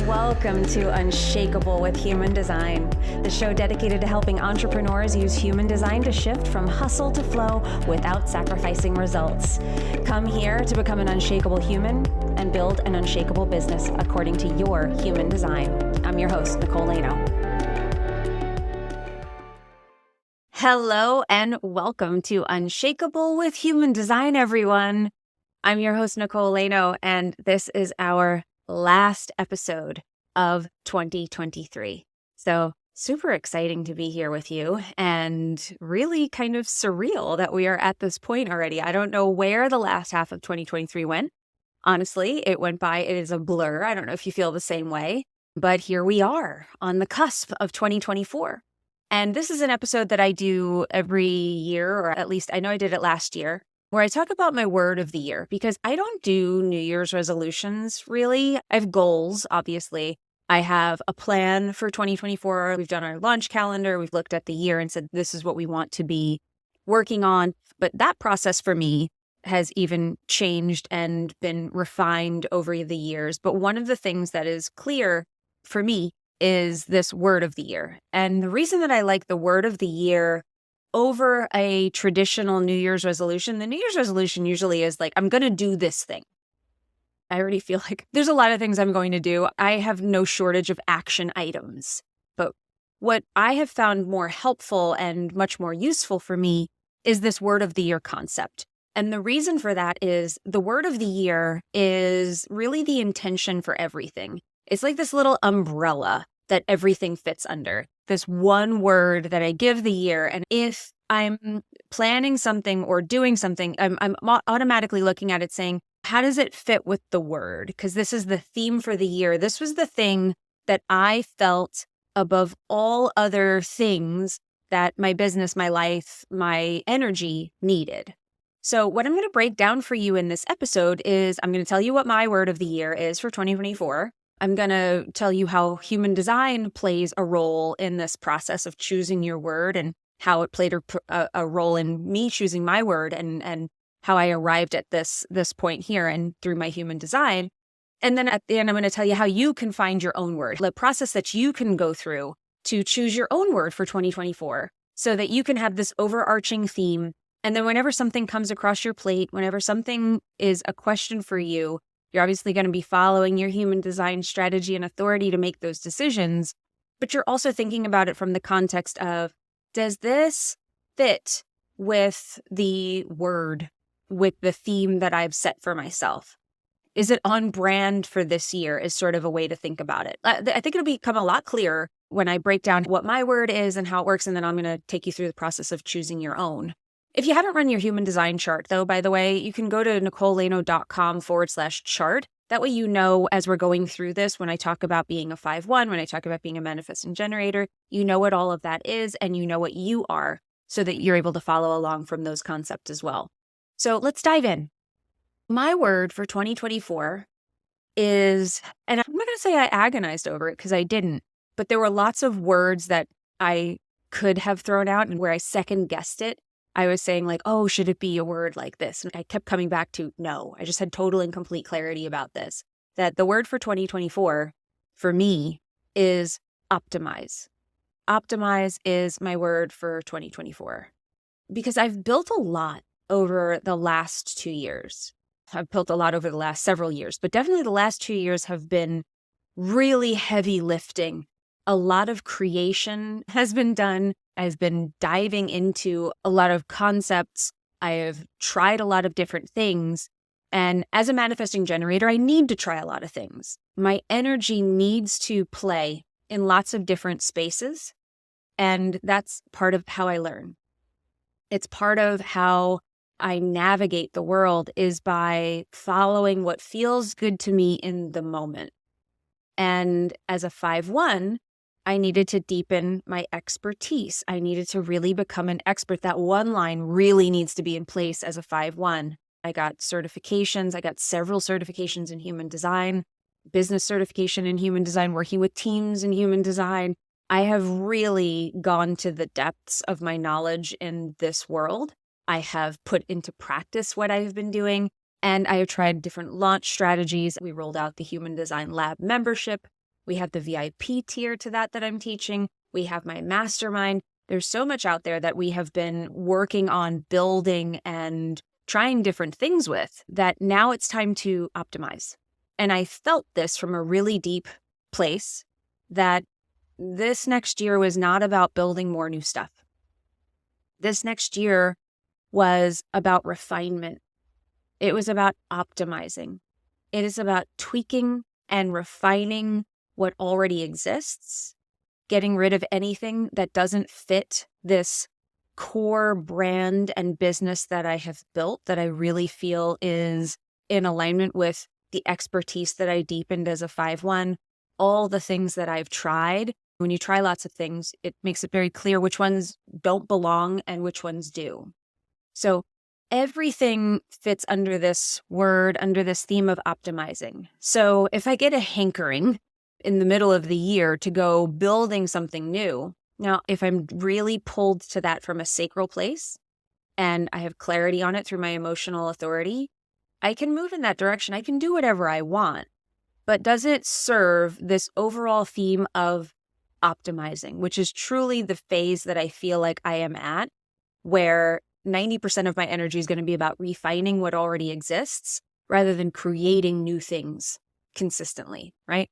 Welcome to Unshakable with Human Design, the show dedicated to helping entrepreneurs use human design to shift from hustle to flow without sacrificing results. Come here to become an unshakable human and build an unshakable business according to your human design. I'm your host, Nicole. Hello and welcome to Unshakable with Human Design, everyone. I'm your host, Nicole, and this is our last episode of 2023. So super exciting to be here with you and really kind of surreal that we are at this point already. I don't know where the last half of 2023 went. Honestly, it went by. It is a blur. I don't know if you feel the same way, but here we are on the cusp of 2024. And this is an episode that I do every year, or at least I know I did it last year, where I talk about my word of the year, because I don't do New Year's resolutions, really. I have goals, obviously. I have a plan for 2024. We've done our launch calendar. We've looked at the year and said, this is what we want to be working on. But that process for me has even changed and been refined over the years. But one of the things that is clear for me is this word of the year. And the reason that I like the word of the year over a traditional New Year's resolution, the New Year's resolution usually is like, I'm going to do this thing. I already feel like there's a lot of things I'm going to do. I have no shortage of action items. But what I have found more helpful and much more useful for me is this word of the year concept. And the reason for that is the word of the year is really the intention for everything. It's like this little umbrella that everything fits under. This one word that I give the year. And if I'm planning something or doing something, I'm automatically looking at it saying, how does it fit with the word? Because this is the theme for the year. This was the thing that I felt above all other things that my business, my life, my energy needed. So what I'm going to break down for you in this episode is I'm going to tell you what my word of the year is for 2024. I'm going to tell you how human design plays a role in this process of choosing your word and how it played a role in me choosing my word and how I arrived at this point here and through my human design. And then at the end, I'm going to tell you how you can find your own word, the process that you can go through to choose your own word for 2024 so that you can have this overarching theme. And then whenever something comes across your plate, whenever something is a question for you, you're obviously going to be following your human design strategy and authority to make those decisions, but you're also thinking about it from the context of, does this fit with the word, with the theme that I've set for myself? Is it on brand for this year is sort of a way to think about it. I think it'll become a lot clearer when I break down what my word is and how it works, and then I'm going to take you through the process of choosing your own. If you haven't run your human design chart, though, by the way, you can go to nicolelano.com/chart. That way, you know, as we're going through this, when I talk about being a 5/1, when I talk about being a manifesting generator, you know what all of that is and you know what you are so that you're able to follow along from those concepts as well. So let's dive in. My word for 2024 is, and I'm not going to say I agonized over it because I didn't, but there were lots of words that I could have thrown out and where I second guessed it. I was saying like, oh, should it be a word like this? And I kept coming back to no. I just had total and complete clarity about this, that the word for 2024 for me is optimize. Optimize is my word for 2024 because I've built a lot over the last 2 years. I've built a lot over the last several years, but definitely the last 2 years have been really heavy lifting. A lot of creation has been done. I've been diving into a lot of concepts. I have tried a lot of different things. And as a manifesting generator, I need to try a lot of things. My energy needs to play in lots of different spaces. And that's part of how I learn. It's part of how I navigate the world is by following what feels good to me in the moment. And as a 5/1, I needed to deepen my expertise. I needed to really become an expert. That one line really needs to be in place as a 5/1. I got certifications. I got several certifications in human design, business certification in human design, working with teams in human design. I have really gone to the depths of my knowledge in this world. I have put into practice what I've been doing, and I have tried different launch strategies. We rolled out the Human Design Lab membership We have the VIP tier to that I'm teaching. We have my mastermind. There's so much out there that we have been working on building and trying different things with that now it's time to optimize. And I felt this from a really deep place that this next year was not about building more new stuff. This next year was about refinement. It was about optimizing. It is about tweaking and refining what already exists, getting rid of anything that doesn't fit this core brand and business that I have built that I really feel is in alignment with the expertise that I deepened as a 5-1, all the things that I've tried. When you try lots of things, it makes it very clear which ones don't belong and which ones do. So everything fits under this word, under this theme of optimizing. So if I get a hankering in the middle of the year to go building something new, now if I'm really pulled to that from a sacral place and I have clarity on it through my emotional authority, I can move in that direction. I can do whatever I want. But does it serve this overall theme of optimizing, which is truly the phase that I feel like I am at, where 90% of my energy is going to be about refining what already exists rather than creating new things consistently, right?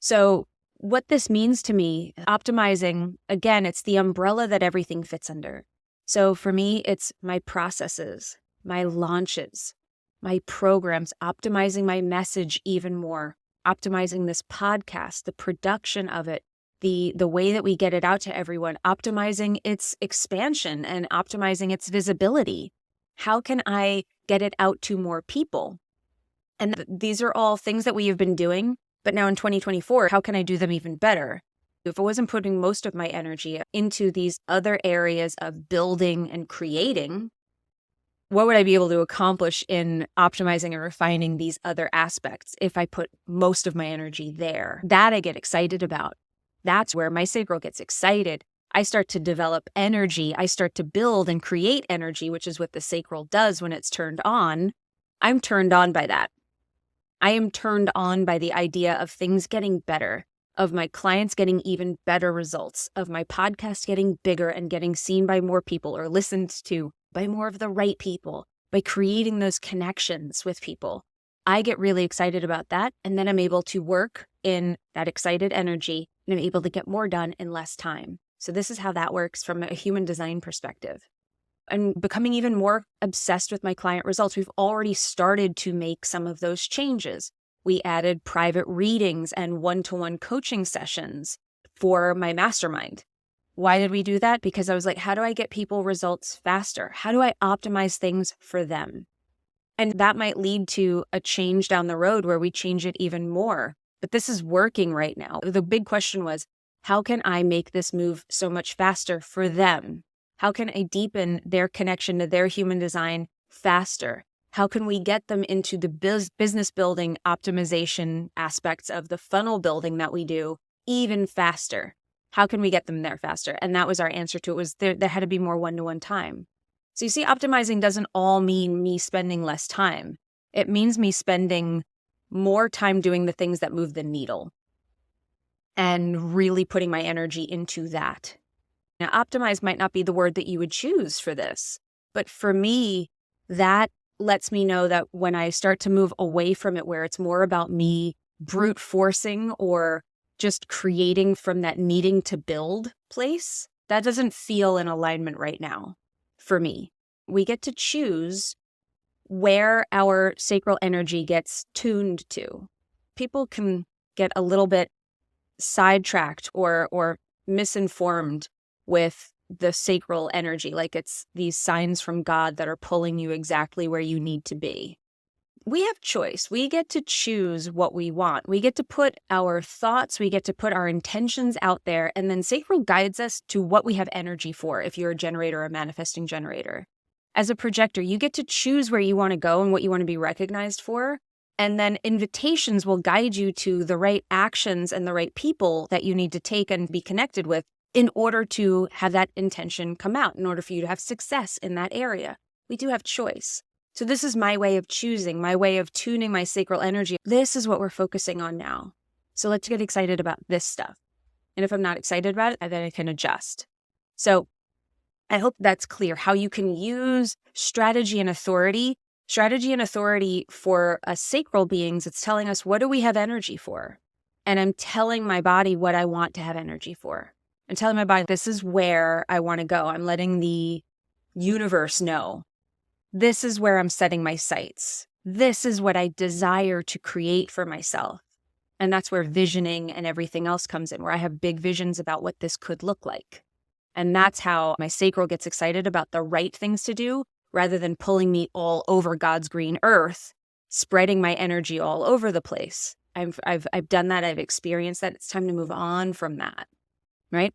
So what this means to me, optimizing, again, it's the umbrella that everything fits under. So for me, it's my processes, my launches, my programs, optimizing my message even more, optimizing this podcast, the production of it, the way that we get it out to everyone, optimizing its expansion and optimizing its visibility. How can I get it out to more people? And these are all things that we have been doing, but now in 2024, how can I do them even better? If I wasn't putting most of my energy into these other areas of building and creating, what would I be able to accomplish in optimizing and refining these other aspects if I put most of my energy there? That I get excited about. That's where my sacral gets excited. I start to develop energy. I start to build and create energy, which is what the sacral does when it's turned on. I'm turned on by that. I am turned on by the idea of things getting better, of my clients getting even better results, of my podcast getting bigger and getting seen by more people or listened to by more of the right people, by creating those connections with people. I get really excited about that. And then I'm able to work in that excited energy and I'm able to get more done in less time. So this is how that works from a human design perspective. I'm becoming even more obsessed with my client results. We've already started to make some of those changes. We added private readings and one-to-one coaching sessions for my mastermind. Why did we do that? Because I was like, how do I get people results faster? How do I optimize things for them? And that might lead to a change down the road where we change it even more. But this is working right now. The big question was, how can I make this move so much faster for them? How can I deepen their connection to their human design faster? How can we get them into the business building optimization aspects of the funnel building that we do even faster? How can we get them there faster? And that was our answer to it, was there had to be more one-to-one time. So you see, optimizing doesn't all mean me spending less time. It means me spending more time doing the things that move the needle and really putting my energy into that. Now, optimize might not be the word that you would choose for this, but for me, that lets me know that when I start to move away from it, where it's more about me brute forcing or just creating from that needing to build place, that doesn't feel in alignment right now for me. We get to choose where our sacral energy gets tuned to. People can get a little bit sidetracked or misinformed with the sacral energy, like it's these signs from God that are pulling you exactly where you need to be. We have choice. We get to choose what we want. We get to put our thoughts, we get to put our intentions out there, and then sacral guides us to what we have energy for if you're a generator or a manifesting generator. As a projector, you get to choose where you want to go and what you want to be recognized for, and then invitations will guide you to the right actions and the right people that you need to take and be connected with in order to have that intention come out, in order for you to have success in that area. We do have choice. So this is my way of choosing, my way of tuning my sacral energy. This is what we're focusing on now. So let's get excited about this stuff. And if I'm not excited about it, then I can adjust. So I hope that's clear how you can use strategy and authority. Strategy and authority for us sacral beings, it's telling us, what do we have energy for? And I'm telling my body what I want to have energy for. I'm telling my body, this is where I want to go. I'm letting the universe know. This is where I'm setting my sights. This is what I desire to create for myself. And that's where visioning and everything else comes in, where I have big visions about what this could look like. And that's how my sacral gets excited about the right things to do, rather than pulling me all over God's green earth, spreading my energy all over the place. I've done that. I've experienced that. It's time to move on from that, right?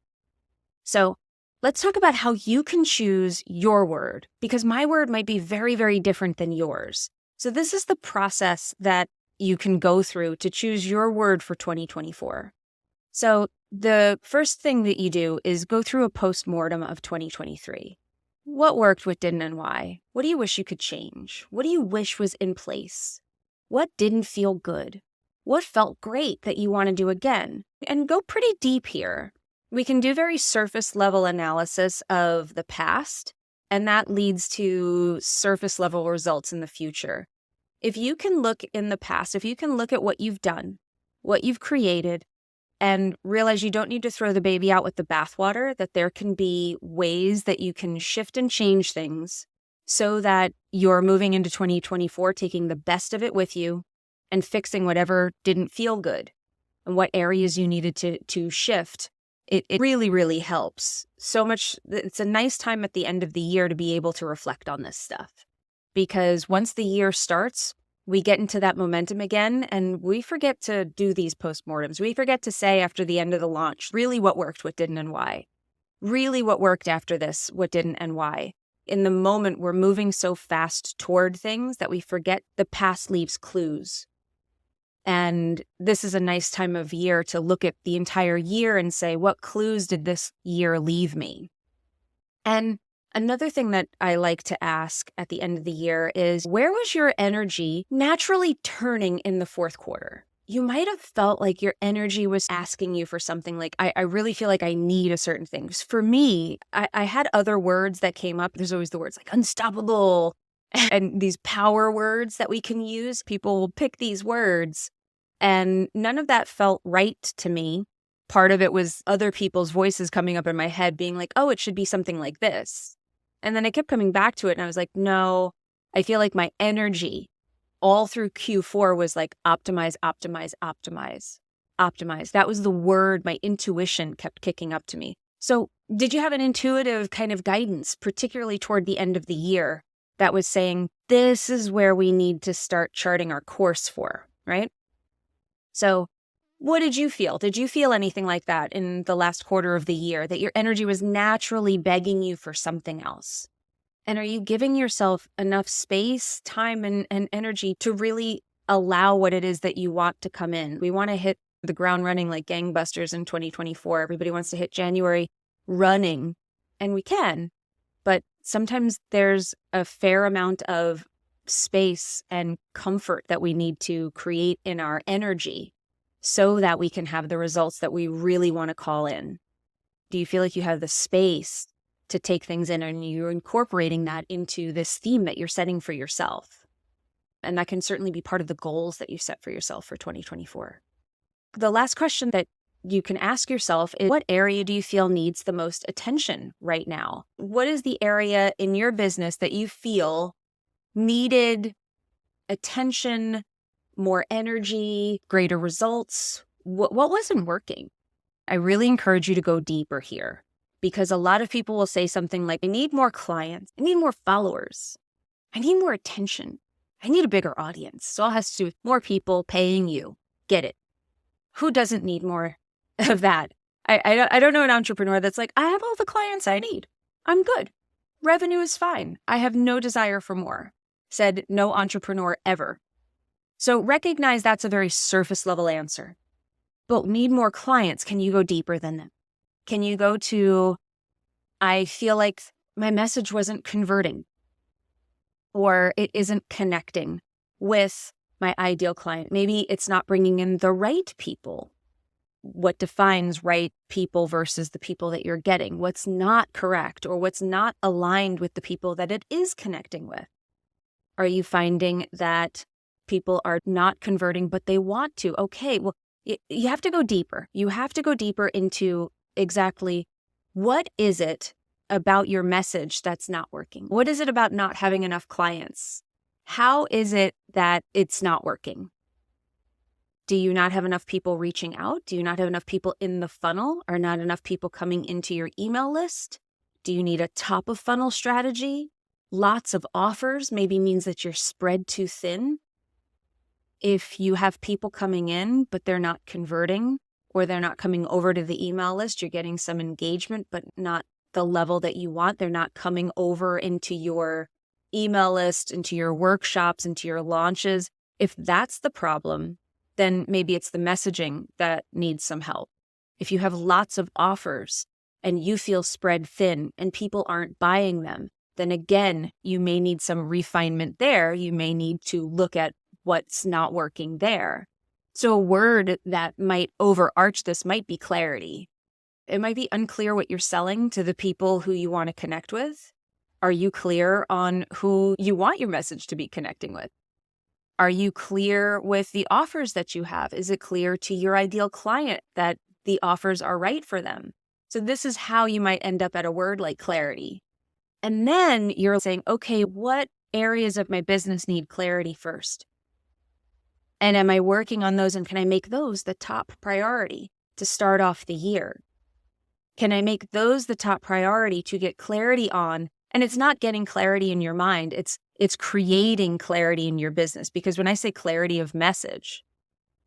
So let's talk about how you can choose your word, because my word might be very, very different than yours. So this is the process that you can go through to choose your word for 2024. So the first thing that you do is go through a postmortem of 2023. What worked, what didn't, and why? What do you wish you could change? What do you wish was in place? What didn't feel good? What felt great that you want to do again? And go pretty deep here. We can do very surface level analysis of the past, and that leads to surface level results in the future. If you can look in the past, if you can look at what you've done, what you've created, and realize you don't need to throw the baby out with the bathwater, that there can be ways that you can shift and change things so that you're moving into 2024, taking the best of it with you and fixing whatever didn't feel good and what areas you needed to shift. It really, really helps so much. It's a nice time at the end of the year to be able to reflect on this stuff, because once the year starts, we get into that momentum again, and we forget to do these postmortems. We forget to say after the end of the launch, really what worked, what didn't, and why. Really what worked after this, what didn't, and why. In the moment, we're moving so fast toward things that we forget the past leaves clues. And this is a nice time of year to look at the entire year and say, what clues did this year leave me? And another thing that I like to ask at the end of the year is, where was your energy naturally turning in the fourth quarter? You might have felt like your energy was asking you for something, like, I really feel like I need a certain thing. For me, I had other words that came up. There's always the words like unstoppable and these power words that we can use. People will pick these words, and none of that felt right to me. Part of it was other people's voices coming up in my head being like, oh, it should be something like this. And then I kept coming back to it, and I was like, no, I feel like my energy all through Q4 was like optimize, optimize, optimize, optimize. That was the word my intuition kept kicking up to me. So did you have an intuitive kind of guidance, particularly toward the end of the year, that was saying, this is where we need to start charting our course for, right? So what did you feel? Did you feel anything like that in the last quarter of the year, that your energy was naturally begging you for something else? And are you giving yourself enough space, time, and energy to really allow what it is that you want to come in? We want to hit the ground running like gangbusters in 2024. Everybody wants to hit January running, and we can. But sometimes there's a fair amount of space and comfort that we need to create in our energy so that we can have the results that we really want to call in. Do you feel like you have the space to take things in, and you're incorporating that into this theme that you're setting for yourself? And that can certainly be part of the goals that you set for yourself for 2024. The last question that you can ask yourself is, what area do you feel needs the most attention right now? What is the area in your business that you feel needed attention, more energy, greater results? What wasn't working? I really encourage you to go deeper here, because a lot of people will say something like, I need more clients, I need more followers, I need more attention, I need a bigger audience. So it all has to do with more people paying you. Get it? Who doesn't need more of that? I don't know an entrepreneur that's like, I have all the clients I need, I'm good. Revenue is fine. I have no desire for more. Said no entrepreneur ever. So recognize that's a very surface level answer. But need more clients. Can you go deeper than that? Can you go to, I feel like my message wasn't converting, or it isn't connecting with my ideal client. Maybe it's not bringing in the right people. What defines right people versus the people that you're getting? What's not correct or what's not aligned with the people that it is connecting with? Are you finding that people are not converting, but they want to? Okay, well, you have to go deeper. You have to go deeper into exactly what is it about your message that's not working? What is it about not having enough clients? How is it that it's not working? Do you not have enough people reaching out? Do you not have enough people in the funnel? Or not enough people coming into your email list? Do you need a top of funnel strategy? Lots of offers maybe means that you're spread too thin. If you have people coming in, but they're not converting, or they're not coming over to the email list, you're getting some engagement, but not the level that you want. They're not coming over into your email list, into your workshops, into your launches. If that's the problem, then maybe it's the messaging that needs some help. If you have lots of offers and you feel spread thin and people aren't buying them, then again, you may need some refinement there. You may need to look at what's not working there. So a word that might overarch this might be clarity. It might be unclear what you're selling to the people who you want to connect with. Are you clear on who you want your message to be connecting with? Are you clear with the offers that you have? Is it clear to your ideal client that the offers are right for them? So this is how you might end up at a word like clarity. And then you're saying, okay, what areas of my business need clarity first? And am I working on those, and can I make those the top priority to start off the year? Can I make those the top priority to get clarity on? And it's not getting clarity in your mind, it's creating clarity in your business. Because when I say clarity of message,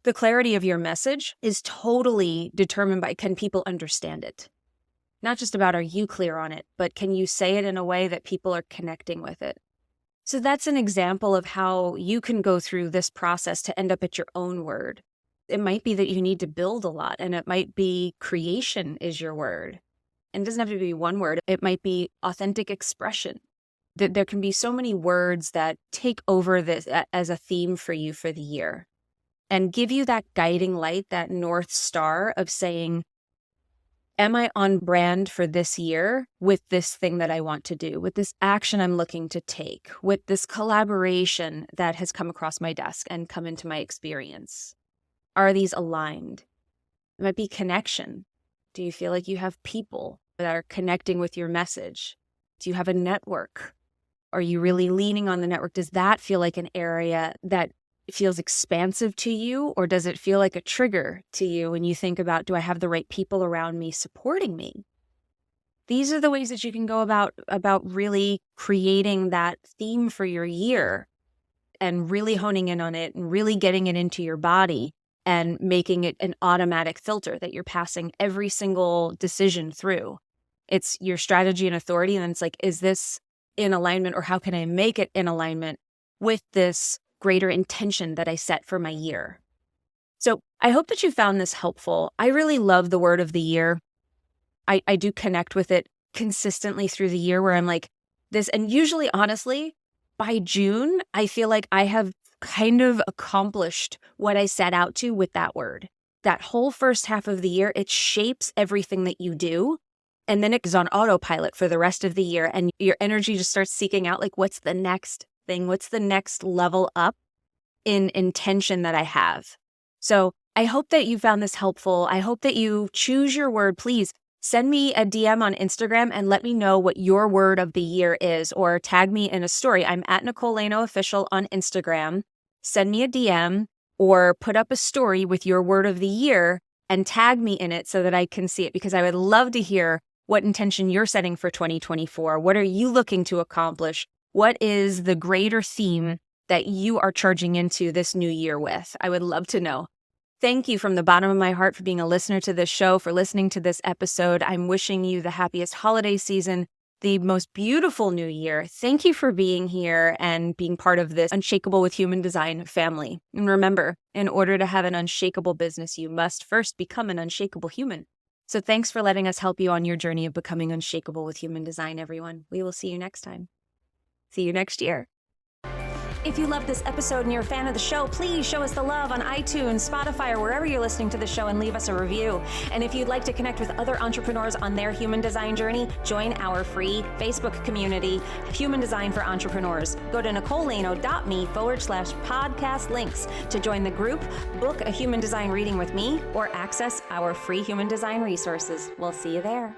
the clarity of your message is totally determined by, can people understand it? Not just about, are you clear on it, but can you say it in a way that people are connecting with it? So that's an example of how you can go through this process to end up at your own word. It might be that you need to build a lot, and it might be creation is your word. And it doesn't have to be one word. It might be authentic expression. There can be so many words that take over this as a theme for you for the year and give you that guiding light, that North Star of saying, am I on brand for this year with this thing that I want to do, with this action I'm looking to take, with this collaboration that has come across my desk and come into my experience? Are these aligned? It might be connection. Do you feel like you have people that are connecting with your message? Do you have a network? Are you really leaning on the network? Does that feel like an area that feels expansive to you, or does it feel like a trigger to you when you think about, do I have the right people around me supporting me? These are the ways that you can go about really creating that theme for your year and really honing in on it and really getting it into your body and making it an automatic filter that you're passing every single decision through. It's your strategy and authority. And then it's like, is this in alignment, or how can I make it in alignment with this greater intention that I set for my year? So I hope that you found this helpful. I really love the word of the year. I do connect with it consistently through the year, where I'm like this. And usually, honestly, by June, I feel like I have kind of accomplished what I set out to with that word. That whole first half of the year, it shapes everything that you do. And then it is on autopilot for the rest of the year. And your energy just starts seeking out, like, what's the next thing? What's the next level up in intention that I have? So I hope that you found this helpful. I hope that you choose your word. Please send me a DM on Instagram and let me know what your word of the year is, or tag me in a story. I'm at Nicole Leno Official on Instagram. Send me a DM or put up a story with your word of the year and tag me in it so that I can see it, because I would love to hear what intention you're setting for 2024. What are you looking to accomplish? What is the greater theme that you are charging into this new year with? I would love to know. Thank you from the bottom of my heart for being a listener to this show, for listening to this episode. I'm wishing you the happiest holiday season, the most beautiful new year. Thank you for being here and being part of this Unshakable with Human Design family. And remember, in order to have an unshakable business, you must first become an unshakable human. So thanks for letting us help you on your journey of becoming unshakable with human design, everyone. We will see you next time. See you next year. If you love this episode and you're a fan of the show, please show us the love on iTunes, Spotify, or wherever you're listening to the show and leave us a review. And if you'd like to connect with other entrepreneurs on their human design journey, join our free Facebook community, Human Design for Entrepreneurs. Go to nicolelano.me/podcast links to join the group, book a human design reading with me, or access our free human design resources. We'll see you there.